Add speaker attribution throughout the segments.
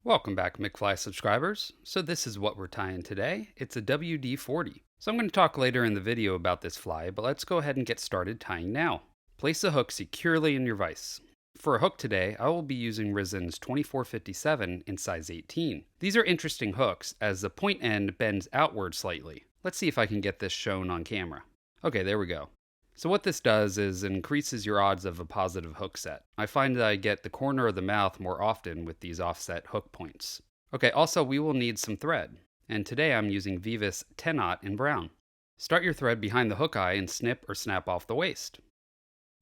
Speaker 1: Welcome back, McFly subscribers. So this is what we're tying today. It's a WD40. So I'm going to talk later in the video about this fly, but let's go ahead and get started tying now. Place the hook securely in your vise. For a hook today, I will be using Resin's 2457 in size 18. These are interesting hooks as the point end bends outward slightly. Let's see if I can get this shown on camera. Okay, there we go. So what this does is increases your odds of a positive hook set. I find that I get the corner of the mouth more often with these offset hook points. Okay, also we will need some thread, and today I'm using Vivis 10-aught in brown. Start your thread behind the hook eye and snip or snap off the waist.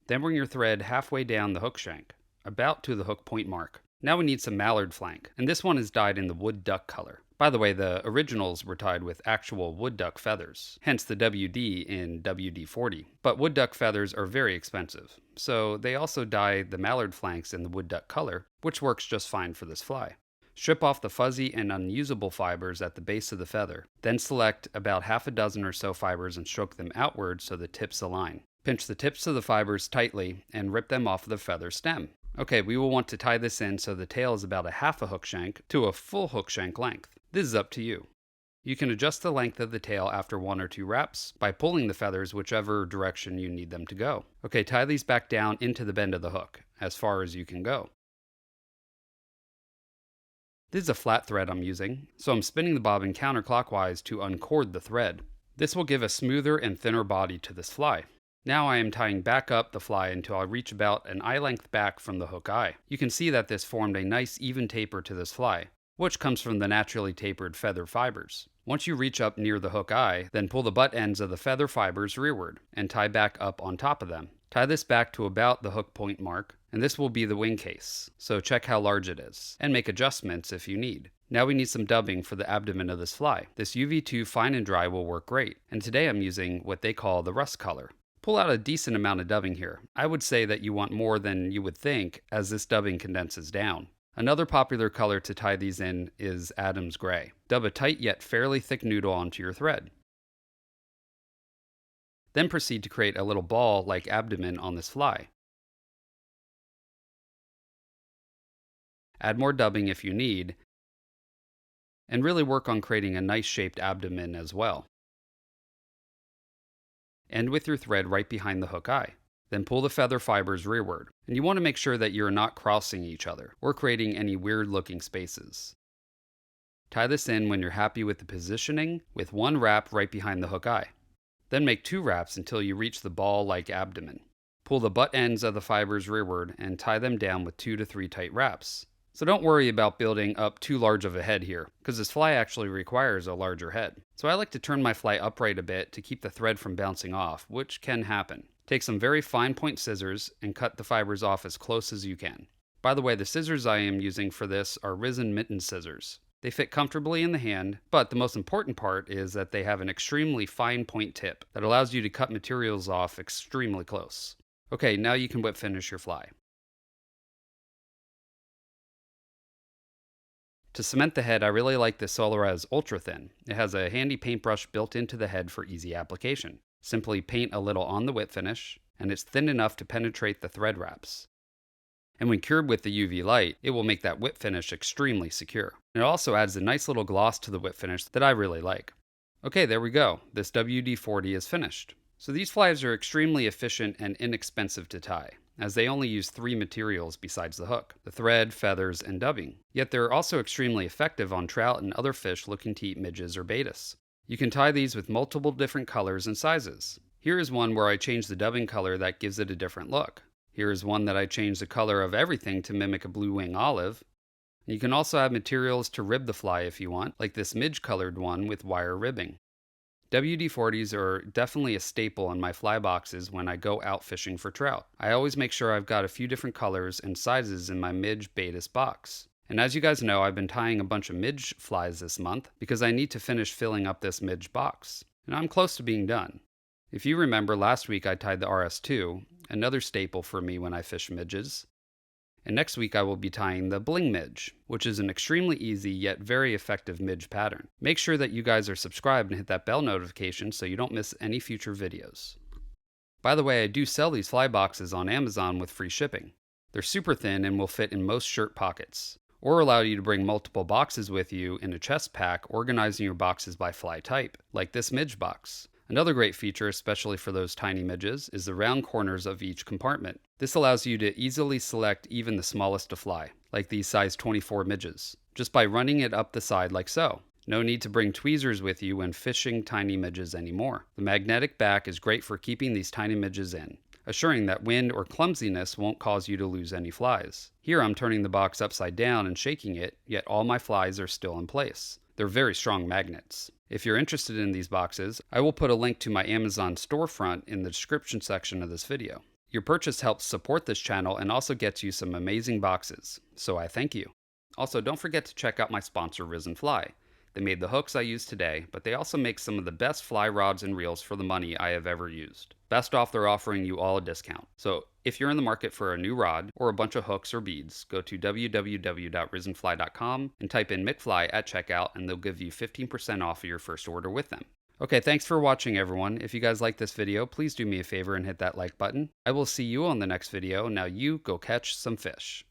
Speaker 1: Then bring your thread halfway down the hook shank, about to the hook point mark. Now we need some mallard flank, and this one is dyed in the wood duck color. By the way, the originals were tied with actual wood duck feathers, hence the WD in WD40. But wood duck feathers are very expensive, so they also dye the mallard flanks in the wood duck color, which works just fine for this fly. Strip off the fuzzy and unusable fibers at the base of the feather, then select about half a dozen or so fibers and stroke them outward so the tips align. Pinch the tips of the fibers tightly and rip them off the feather stem. Okay, we will want to tie this in so the tail is about a half a hook shank to a full hook shank length. This is up to you. You can adjust the length of the tail after 1 or 2 wraps by pulling the feathers whichever direction you need them to go. Okay, tie these back down into the bend of the hook, as far as you can go. This is a flat thread I'm using, so I'm spinning the bobbin counterclockwise to uncord the thread. This will give a smoother and thinner body to this fly. Now I am tying back up the fly until I reach about an eye length back from the hook eye. You can see that this formed a nice even taper to this fly, which comes from the naturally tapered feather fibers. Once you reach up near the hook eye, then pull the butt ends of the feather fibers rearward and tie back up on top of them. Tie this back to about the hook point mark, and this will be the wing case, so check how large it is, and make adjustments if you need. Now we need some dubbing for the abdomen of this fly. This UV2 fine and dry will work great, and today I'm using what they call the rust color. Pull out a decent amount of dubbing here. I would say that you want more than you would think as this dubbing condenses down. Another popular color to tie these in is Adam's Gray. Dub a tight yet fairly thick noodle onto your thread. Then proceed to create a little ball like abdomen on this fly. Add more dubbing if you need, and really work on creating a nice shaped abdomen as well. End with your thread right behind the hook eye. Then pull the feather fibers rearward, and you want to make sure that you're not crossing each other or creating any weird looking spaces. Tie this in when you're happy with the positioning with 1 wrap right behind the hook eye. Then make 2 wraps until you reach the ball-like abdomen. Pull the butt ends of the fibers rearward and tie them down with 2 to 3 tight wraps. So don't worry about building up too large of a head here, because this fly actually requires a larger head. So I like to turn my fly upright a bit to keep the thread from bouncing off, which can happen. Take some very fine point scissors and cut the fibers off as close as you can. By the way, the scissors I am using for this are Resin mitten scissors. They fit comfortably in the hand, but the most important part is that they have an extremely fine point tip that allows you to cut materials off extremely close. Okay, now you can whip finish your fly. To cement the head, I really like this Solares Ultra Thin. It has a handy paintbrush built into the head for easy application. Simply paint a little on the whip finish, and it's thin enough to penetrate the thread wraps. And when cured with the UV light, it will make that whip finish extremely secure. It also adds a nice little gloss to the whip finish that I really like. Okay, there we go. This WD-40 is finished. So these flies are extremely efficient and inexpensive to tie, as they only use 3 materials besides the hook: the thread, feathers, and dubbing. Yet they're also extremely effective on trout and other fish looking to eat midges or baetis. You can tie these with multiple different colors and sizes. Here is one where I changed the dubbing color that gives it a different look. Here is one that I changed the color of everything to mimic a blue wing olive. You can also add materials to rib the fly if you want, like this midge colored one with wire ribbing. WD-40s are definitely a staple in my fly boxes when I go out fishing for trout. I always make sure I've got a few different colors and sizes in my Midge Baetis box. And as you guys know, I've been tying a bunch of midge flies this month because I need to finish filling up this midge box. And I'm close to being done. If you remember, last week I tied the RS2, another staple for me when I fish midges. And next week I will be tying the bling midge, which is an extremely easy yet very effective midge pattern. Make sure that you guys are subscribed and hit that bell notification so you don't miss any future videos. By the way, I do sell these fly boxes on Amazon with free shipping. They're super thin and will fit in most shirt pockets. or allow you to bring multiple boxes with you in a chest pack, organizing your boxes by fly type, like this midge box. Another great feature, especially for those tiny midges, is the round corners of each compartment. This allows you to easily select even the smallest to fly, like these size 24 midges, just by running it up the side like so. No need to bring tweezers with you when fishing tiny midges anymore. The magnetic back is great for keeping these tiny midges in, assuring that wind or clumsiness won't cause you to lose any flies. Here I'm turning the box upside down and shaking it, yet all my flies are still in place. They're very strong magnets. If you're interested in these boxes, I will put a link to my Amazon storefront in the description section of this video. Your purchase helps support this channel and also gets you some amazing boxes, so I thank you. Also, don't forget to check out my sponsor, Resin Fly. They made the hooks I use today, but they also make some of the best fly rods and reels for the money I have ever used. Best off, they're offering you all a discount. So if you're in the market for a new rod or a bunch of hooks or beads, go to www.risenfly.com and type in McFly at checkout, and they'll give you 15% off of your first order with them. Okay, thanks for watching, everyone. If you guys like this video, please do me a favor and hit that like button. I will see you on the next video. Now you go catch some fish.